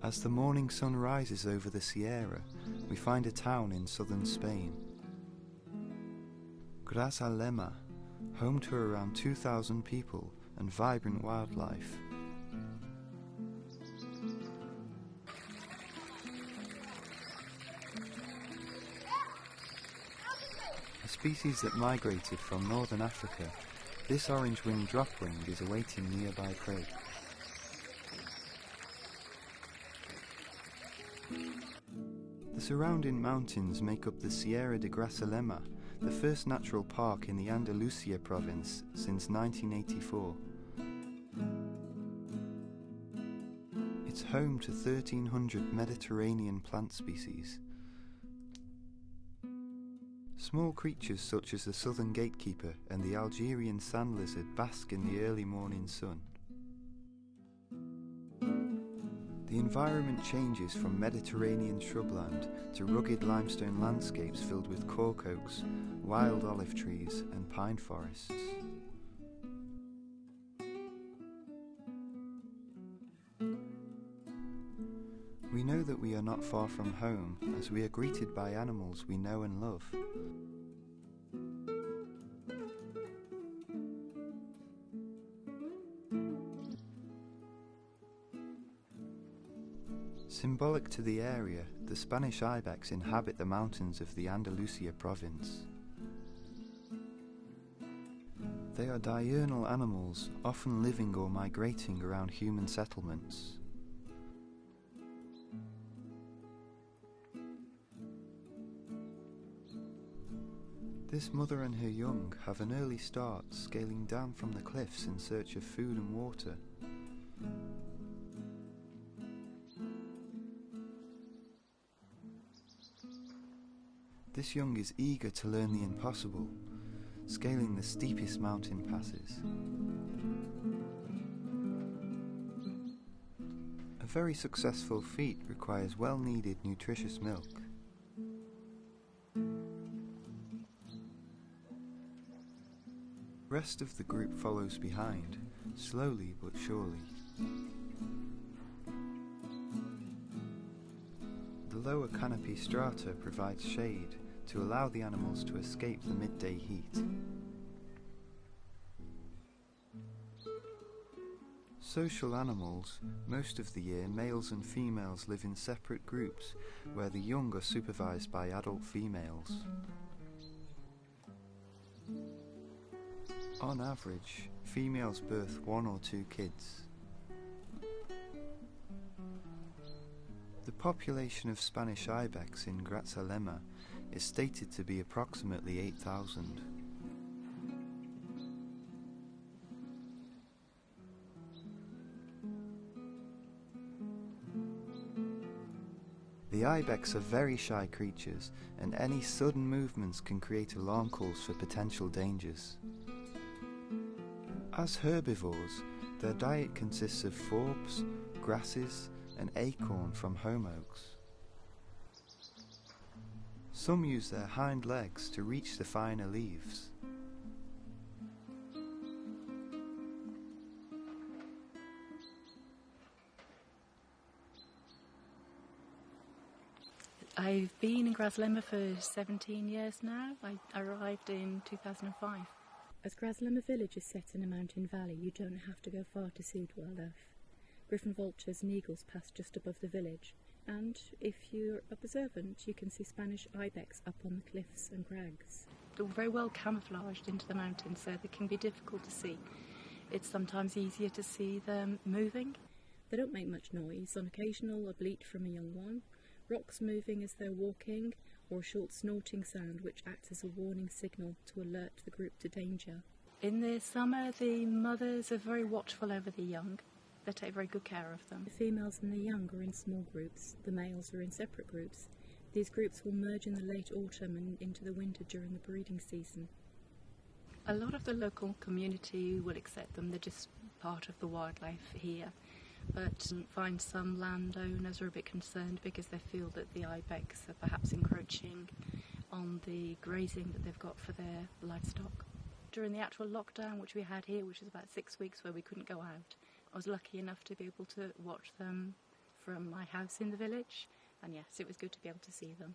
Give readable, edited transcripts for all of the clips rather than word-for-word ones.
As the morning sun rises over the Sierra, we find a town in southern Spain. Grazalema, home to around 2,000 people and vibrant wildlife. A species that migrated from northern Africa, this orange-winged dropwing is awaiting nearby prey. The surrounding mountains make up the Sierra de Grazalema, the first natural park in the Andalusia province since 1984. It's home to 1,300 Mediterranean plant species. Small creatures such as the southern gatekeeper and the Algerian sand lizard bask in the early morning sun. The environment changes from Mediterranean shrubland to rugged limestone landscapes filled with cork oaks, wild olive trees and pine forests. We know that we are not far from home as we are greeted by animals we know and love. Symbolic to the area, the Spanish ibex inhabit the mountains of the Andalusia province. They are diurnal animals, often living or migrating around human settlements. This mother and her young have an early start, scaling down from the cliffs in search of food and water. This young is eager to learn the impossible, scaling the steepest mountain passes. A very successful feat requires well-needed nutritious milk. The rest of the group follows behind, slowly but surely. The lower canopy strata provides shade to allow the animals to escape the midday heat. Social animals, most of the year males and females live in separate groups where the young are supervised by adult females. On average, females birth 1 or 2 kids. The population of Spanish ibex in Grazalema is stated to be approximately 8,000. The ibex are very shy creatures, and any sudden movements can create alarm calls for potential dangers. As herbivores, their diet consists of forbs, grasses, and acorn from home oaks. Some use their hind legs to reach the finer leaves. I've been in Grazalema for 17 years now. I arrived in 2005. As Grazalema village is set in a mountain valley, you don't have to go far to see wildlife. Griffon vultures and eagles pass just above the village, and if you're observant, you can see Spanish ibex up on the cliffs and crags. They're very well camouflaged into the mountains, so they can be difficult to see. It's sometimes easier to see them moving. They don't make much noise. On occasional, a bleat from a young one, rocks moving as they're walking, or a short snorting sound which acts as a warning signal to alert the group to danger. In the summer, the mothers are very watchful over the young. They take very good care of them. The females and the young are in small groups. The males are in separate groups. These groups will merge in the late autumn and into the winter during the breeding season. A lot of the local community will accept them. They're just part of the wildlife here. But I find some landowners are a bit concerned because they feel that the ibex are perhaps encroaching on the grazing that they've got for their livestock. During the actual lockdown which we had here, which was about 6 weeks where we couldn't go out, I was lucky enough to be able to watch them from my house in the village, and yes, it was good to be able to see them,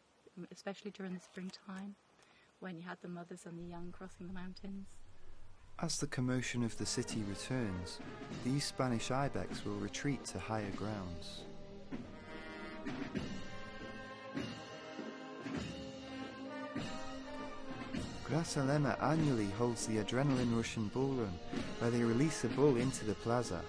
especially during the springtime when you had the mothers and the young crossing the mountains. As the commotion of the city returns, these Spanish ibex will retreat to higher grounds. Grazalema annually holds the Adrenaline Russian Bull Run, where they release a bull into the plaza.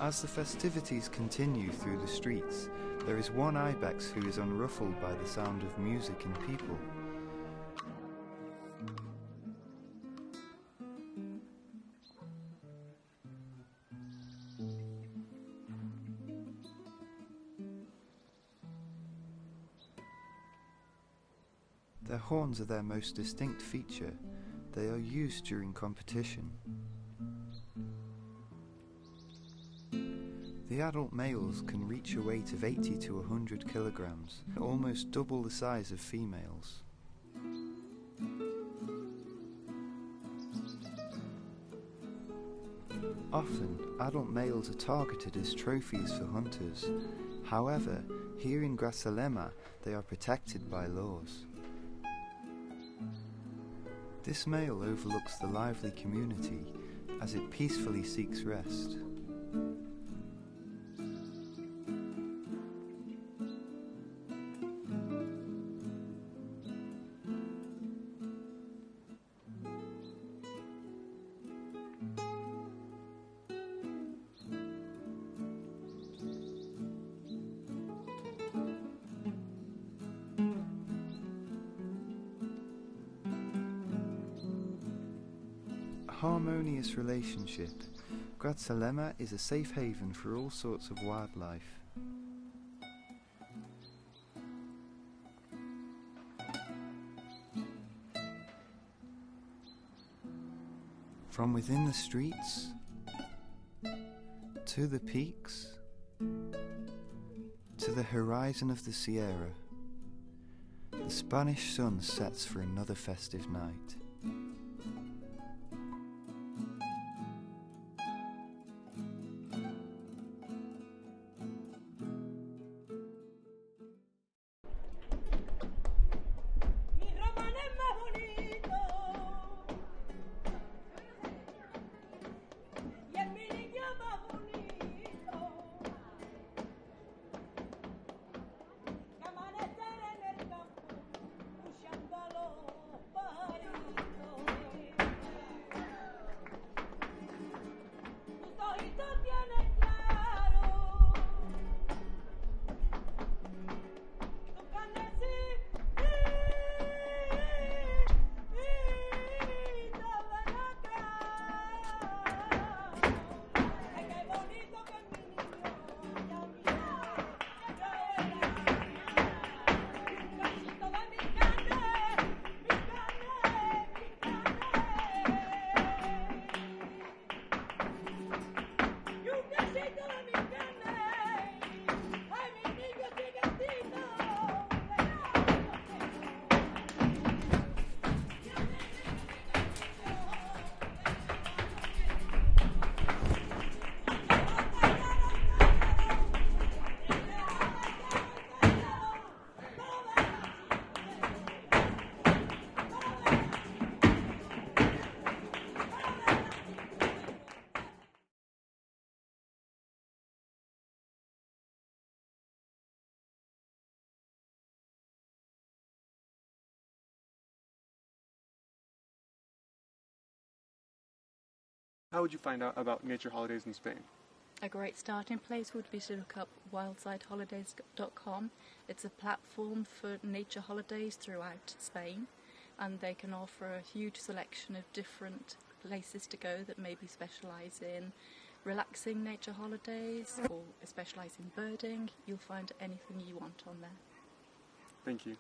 As the festivities continue through the streets, there is one ibex who is unruffled by the sound of music and people. Their horns are their most distinct feature. They are used during competition. The adult males can reach a weight of 80 to 100 kilograms, almost double the size of females. Often, adult males are targeted as trophies for hunters. However, here in Grazalema, they are protected by laws. This male overlooks the lively community as it peacefully seeks rest. Harmonious relationship. Grazalema is a safe haven for all sorts of wildlife. From within the streets to the peaks to the horizon of the Sierra, the Spanish sun sets for another festive night. How would you find out about nature holidays in Spain? A great starting place would be to look up wildsideholidays.com. It's a platform for nature holidays throughout Spain, and they can offer a huge selection of different places to go that maybe specialise in relaxing nature holidays or specialise in birding. You'll find anything you want on there. Thank you.